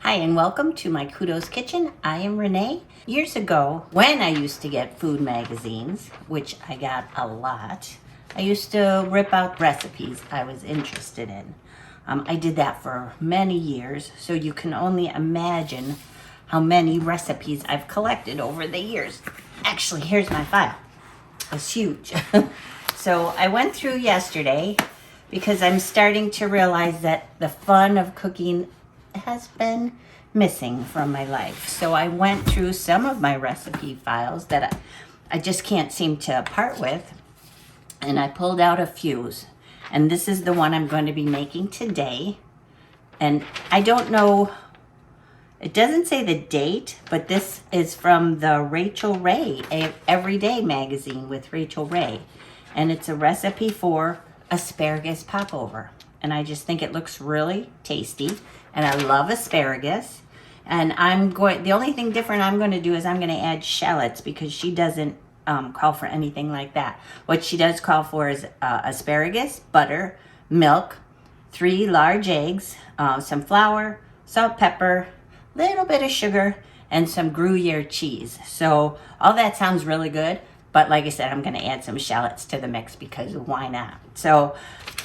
Hi and welcome to my Kudos Kitchen. I am Renee. Years ago, when I used to get food magazines, which I got a lot, I used to rip out recipes I was interested in. I did that for many years, so you can only imagine how many recipes I've collected over the years. Actually, here's my file. It's huge. So I went through yesterday because I'm starting to realize that the fun of cooking has been missing from my life. So I went through some of my recipe files that I just can't seem to part with, and I pulled out a few. And this is the one I'm going to be making today. And I don't know, it doesn't say the date, but this is from the Rachael Ray Everyday magazine with Rachael Ray. And it's a recipe for asparagus popover. And I just think it looks really tasty. And I love asparagus. And the only thing different I'm going to do is I'm going to add shallots because she doesn't call for anything like that. What she does call for is asparagus, butter, milk, 3 large eggs, some flour, salt, pepper, little bit of sugar, and some Gruyere cheese. So all that sounds really good. But like I said, I'm going to add some shallots to the mix because why not? So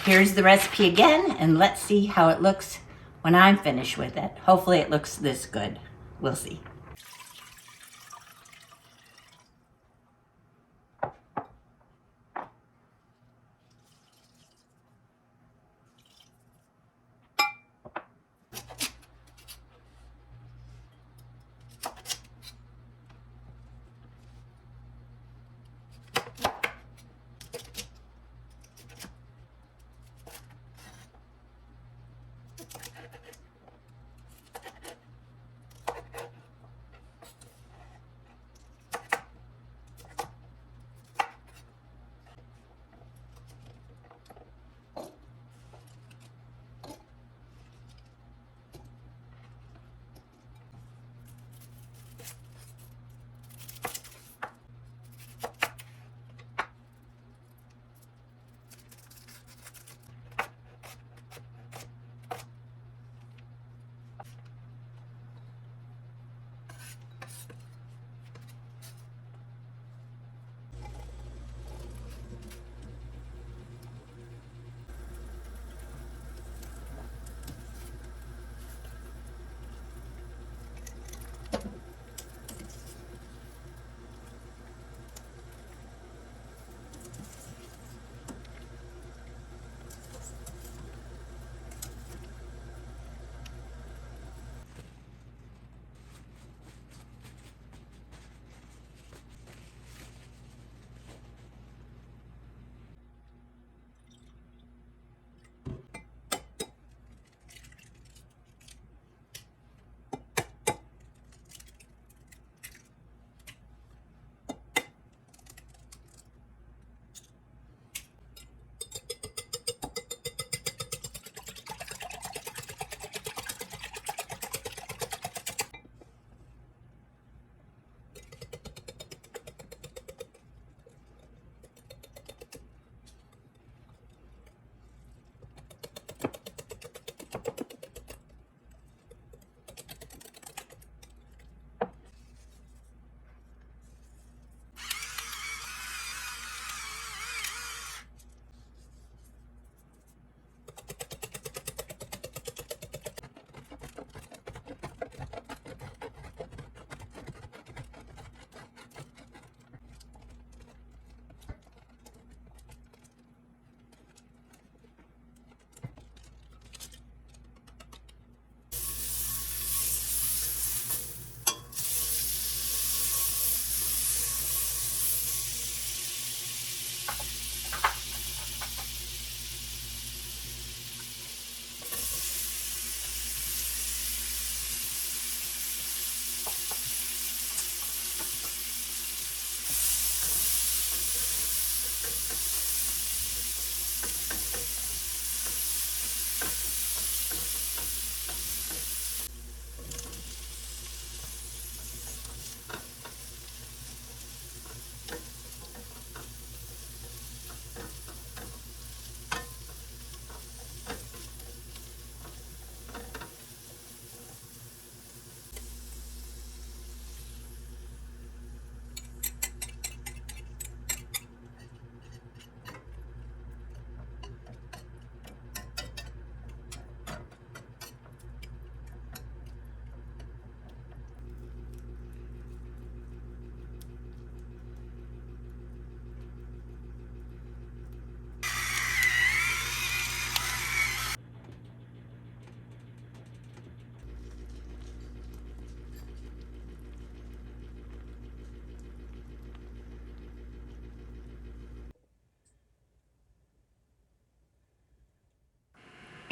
here's the recipe again, and let's see how it looks when I'm finished with it. Hopefully it looks this good. We'll see.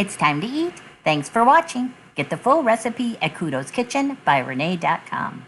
It's time to eat. Thanks for watching. Get the full recipe at kudoskitchenbyrenee.com.